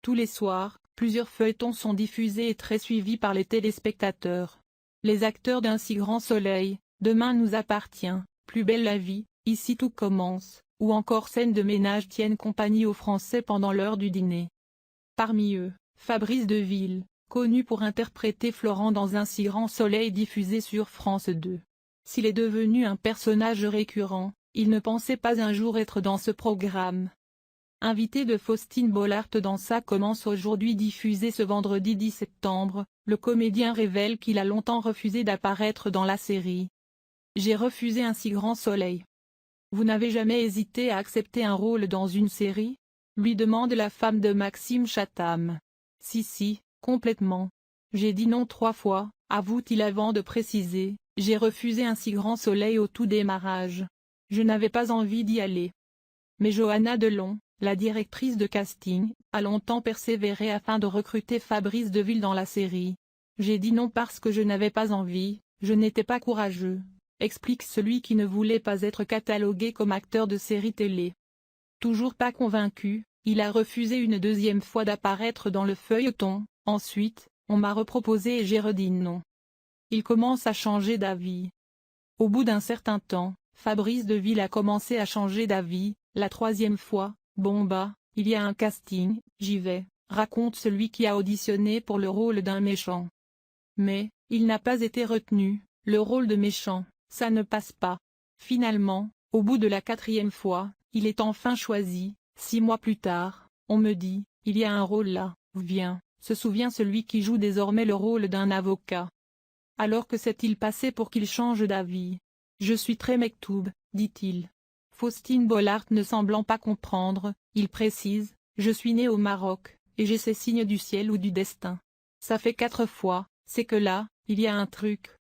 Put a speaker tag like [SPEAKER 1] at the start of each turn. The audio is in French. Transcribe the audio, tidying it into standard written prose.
[SPEAKER 1] Tous les soirs, plusieurs feuilletons sont diffusés et très suivis par les téléspectateurs. Les acteurs d'un si grand soleil, Demain nous appartient, Plus belle la vie, Ici tout commence, ou encore Scène de ménage tiennent compagnie aux Français pendant l'heure du dîner. Parmi eux, Fabrice Deville, connu pour interpréter Florent dans Un si grand soleil diffusé sur France 2. S'il est devenu un personnage récurrent, il ne pensait pas un jour être dans ce programme. Invité de Faustine Bollaert dans Ça commence aujourd'hui diffusé ce vendredi 10 septembre, le comédien révèle qu'il a longtemps refusé d'apparaître dans la série. J'ai refusé Un si grand soleil. Vous n'avez jamais hésité à accepter un rôle dans une série ? Lui demande la femme de Maxime Chatham. Si, complètement. J'ai dit non 3 fois, avoue-t-il avant de préciser, j'ai refusé Un si grand soleil au tout démarrage. Je n'avais pas envie d'y aller. Mais Johanna Delon, la directrice de casting, a longtemps persévéré afin de recruter Fabrice Deville dans la série. J'ai dit non parce que je n'avais pas envie, je n'étais pas courageux, explique celui qui ne voulait pas être catalogué comme acteur de série télé. Toujours pas convaincu, il a refusé une 2e fois d'apparaître dans le feuilleton, ensuite, on m'a reproposé et j'ai redit non. Il commence à changer d'avis. Au bout d'un certain temps, Fabrice Deville a commencé à changer d'avis, la 3e fois, bon bah, il y a un casting, j'y vais, raconte celui qui a auditionné pour le rôle d'un méchant. Mais, il n'a pas été retenu, le rôle de méchant, ça ne passe pas. Finalement, au bout de la 4e fois, il est enfin choisi, 6 mois plus tard, on me dit, il y a un rôle là, viens, se souvient celui qui joue désormais le rôle d'un avocat. Alors que s'est-il passé pour qu'il change d'avis ? Je suis très mektoub, dit-il. Faustine Bollaert ne semblant pas comprendre, il précise, je suis né au Maroc, et j'ai ces signes du ciel ou du destin. Ça fait 4 fois, c'est que là, il y a un truc.